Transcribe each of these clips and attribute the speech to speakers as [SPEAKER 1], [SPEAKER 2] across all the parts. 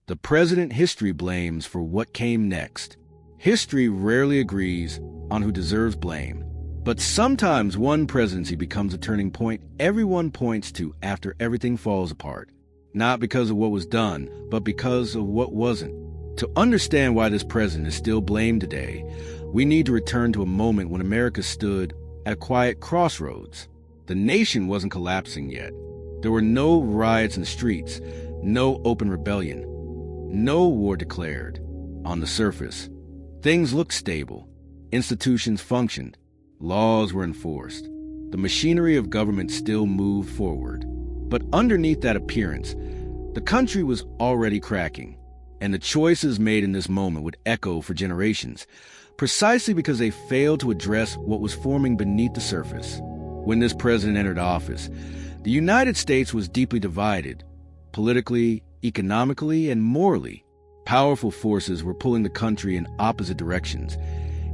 [SPEAKER 1] The president history blames for what came next. History rarely agrees on who deserves blame. But sometimes one presidency becomes a turning point everyone points to after everything falls apart. Not because of what was done, but because of what wasn't. To understand why this president is still blamed today, we need to return to a moment when America stood at a quiet crossroads. The nation wasn't collapsing yet. There were no riots in the streets, no open rebellion, no war declared. On the surface, things looked stable. Institutions functioned. Laws were enforced. The machinery of government still moved forward. But underneath that appearance, the country was already cracking. And the choices made in this moment would echo for generations, precisely because they failed to address what was forming beneath the surface. When this president entered office, the United States was deeply divided, politically, economically, and morally. Powerful forces were pulling the country in opposite directions,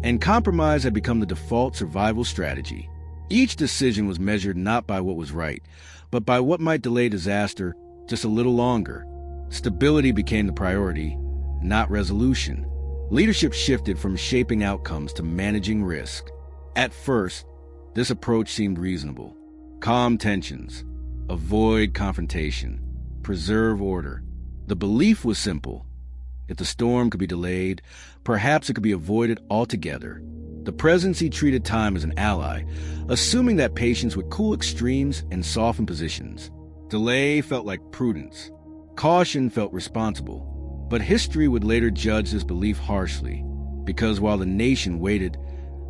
[SPEAKER 1] and compromise had become the default survival strategy. Each decision was measured not by what was right, but by what might delay disaster just a little longer. Stability became the priority, not resolution. Leadership shifted from shaping outcomes to managing risk. At first, this approach seemed reasonable. Calm tensions, avoid confrontation, preserve order. The belief was simple. If the storm could be delayed, perhaps it could be avoided altogether. The presidency treated time as an ally, assuming that patience would cool extremes and soften positions. Delay felt like prudence. Caution felt responsible. But history would later judge this belief harshly, because while the nation waited,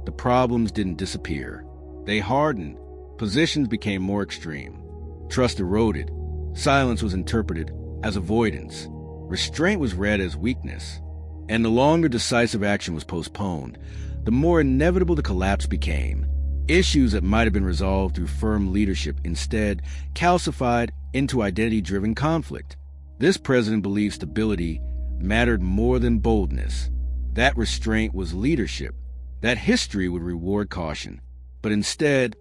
[SPEAKER 1] the problems didn't disappear. They hardened. Positions became more extreme. Trust eroded. Silence was interpreted as avoidance. Restraint was read as weakness. And the longer decisive action was postponed, the more inevitable the collapse became. Issues that might have been resolved through firm leadership instead calcified into identity-driven conflict. This president believed stability mattered more than boldness. That restraint was leadership. That history would reward caution. But instead,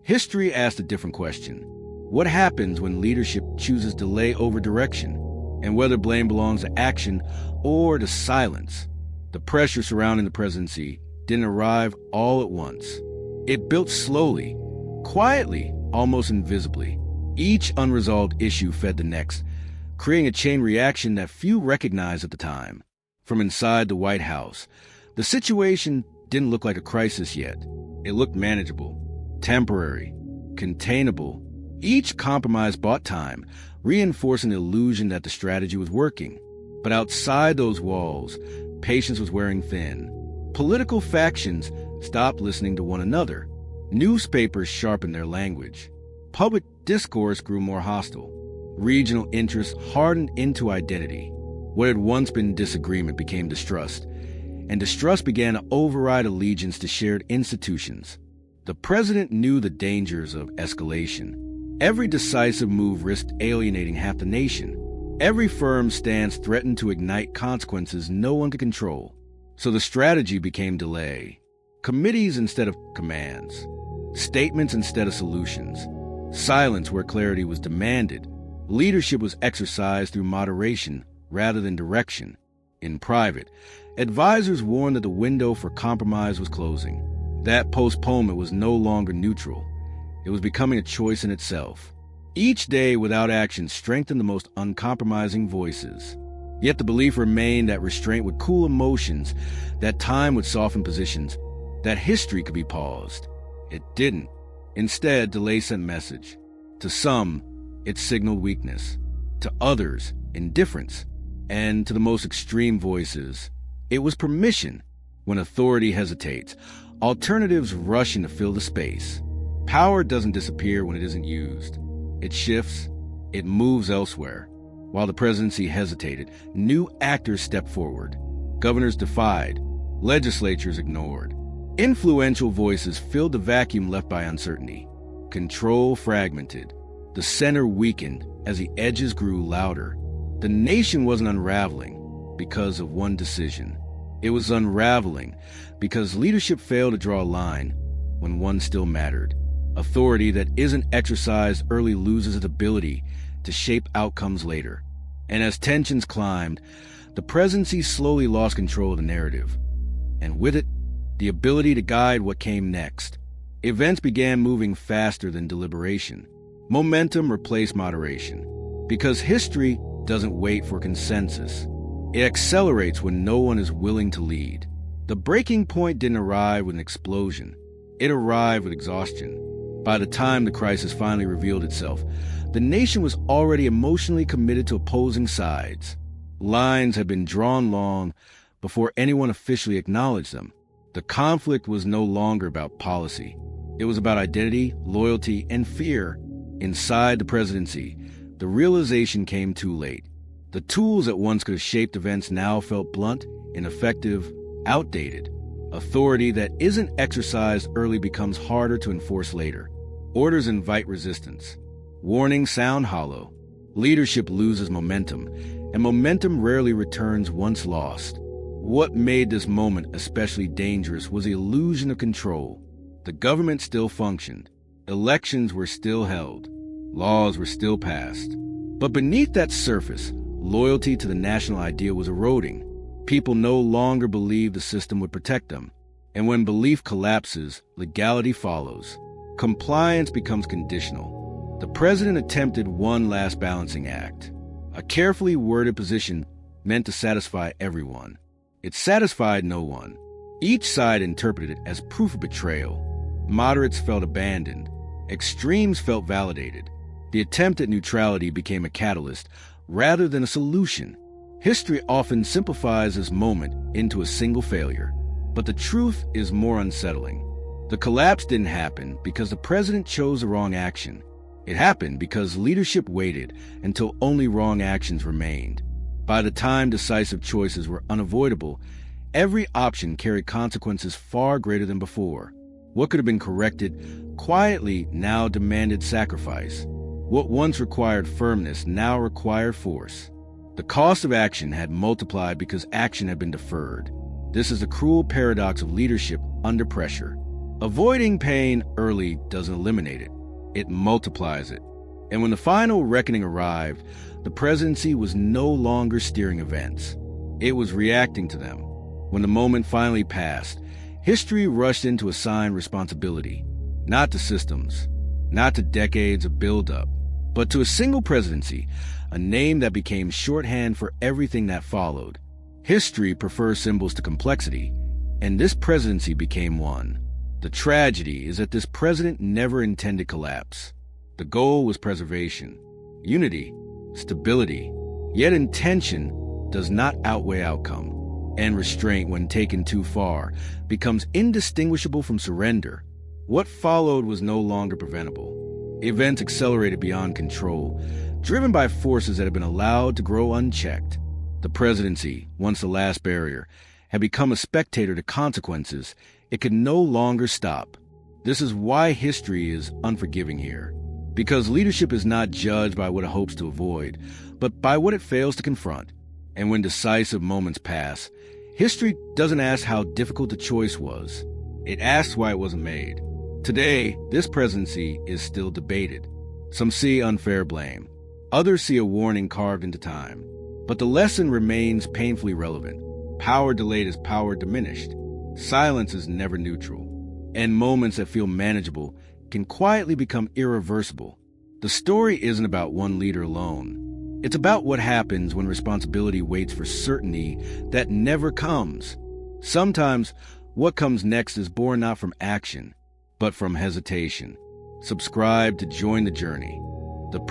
[SPEAKER 1] history asked a different question. What happens when leadership chooses delay over direction? And whether blame belongs to action or to silence? The pressure surrounding the presidency didn't arrive all at once. It built slowly, quietly, almost invisibly. Each unresolved issue fed the next, creating a chain reaction that few recognized at the time. From inside the White House, the situation didn't look like a crisis yet. It looked manageable, temporary, containable. Each compromise bought time, reinforcing the illusion that the strategy was working. But outside those walls, patience was wearing thin. Political factions stopped listening to one another. Newspapers sharpened their language. Public discourse grew more hostile. Regional interests hardened into identity. What had once been disagreement became distrust, and distrust began to override allegiance to shared institutions. The president knew the dangers of escalation. Every decisive move risked alienating half the nation. Every firm stance threatened to ignite consequences no one could control. So the strategy became delay. Committees instead of commands. Statements instead of solutions. Silence where clarity was demanded. Leadership was exercised through moderation rather than direction. In private, advisors warned that the window for compromise was closing. That postponement was no longer neutral. It was becoming a choice in itself. Each day without action strengthened the most uncompromising voices. Yet the belief remained that restraint would cool emotions, that time would soften positions, that history could be paused. It didn't. Instead, delay sent message. To some, it signaled weakness. To others, indifference. And to the most extreme voices, it was permission. When authority hesitates, alternatives rush in to fill the space. Power doesn't disappear when it isn't used. It shifts, it moves elsewhere. While the presidency hesitated, new actors stepped forward. Governors defied, legislatures ignored. Influential voices filled the vacuum left by uncertainty. Control fragmented. The center weakened as the edges grew louder. The nation wasn't unraveling because of one decision. It was unraveling because leadership failed to draw a line when one still mattered. Authority that isn't exercised early loses its ability to shape outcomes later. And as tensions climbed, the presidency slowly lost control of the narrative. And with it, the ability to guide what came next. Events began moving faster than deliberation. Momentum replaced moderation. Because history doesn't wait for consensus. It accelerates when no one is willing to lead. The breaking point didn't arrive with an explosion. It arrived with exhaustion. By the time the crisis finally revealed itself, the nation was already emotionally committed to opposing sides. Lines had been drawn long before anyone officially acknowledged them. The conflict was no longer about policy. It was about identity, loyalty, and fear. Inside the presidency, the realization came too late. The tools that once could have shaped events now felt blunt, ineffective, outdated. Authority that isn't exercised early becomes harder to enforce later. Orders invite resistance. Warnings sound hollow. Leadership loses momentum, and momentum rarely returns once lost. What made this moment especially dangerous was the illusion of control. The government still functioned. Elections were still held. Laws were still passed. But beneath that surface, loyalty to the national ideal was eroding. People no longer believed the system would protect them. And when belief collapses, legality follows. Compliance becomes conditional. The president attempted one last balancing act. A carefully worded position meant to satisfy everyone. It satisfied no one. Each side interpreted it as proof of betrayal. Moderates felt abandoned. Extremes felt validated. The attempt at neutrality became a catalyst rather than a solution. History often simplifies this moment into a single failure. But the truth is more unsettling. The collapse didn't happen because the president chose the wrong action. It happened because leadership waited until only wrong actions remained. By the time decisive choices were unavoidable, every option carried consequences far greater than before. What could have been corrected quietly now demanded sacrifice. What once required firmness now required force. The cost of action had multiplied because action had been deferred. This is the cruel paradox of leadership under pressure. Avoiding pain early doesn't eliminate it. It multiplies it. And when the final reckoning arrived, the presidency was no longer steering events. It was reacting to them. When the moment finally passed, history rushed in to assign responsibility, not to systems, not to decades of buildup, but to a single presidency, a name that became shorthand for everything that followed. History prefers symbols to complexity, and this presidency became one. The tragedy is that this president never intended collapse. The goal was preservation, unity, stability, yet intention does not outweigh outcome. And restraint, when taken too far, becomes indistinguishable from surrender. What followed was no longer preventable. Events accelerated beyond control, driven by forces that had been allowed to grow unchecked. The presidency, once the last barrier, had become a spectator to consequences it could no longer stop. This is why history is unforgiving here. Because leadership is not judged by what it hopes to avoid, but by what it fails to confront. And when decisive moments pass, history doesn't ask how difficult the choice was. It asks why it wasn't made. Today, this presidency is still debated. Some see unfair blame. Others see a warning carved into time. But the lesson remains painfully relevant. Power delayed is power diminished. Silence is never neutral. And moments that feel manageable can quietly become irreversible. The story isn't about one leader alone. It's about what happens when responsibility waits for certainty that never comes. Sometimes, what comes next is born not from action, but from hesitation. Subscribe to join the journey. The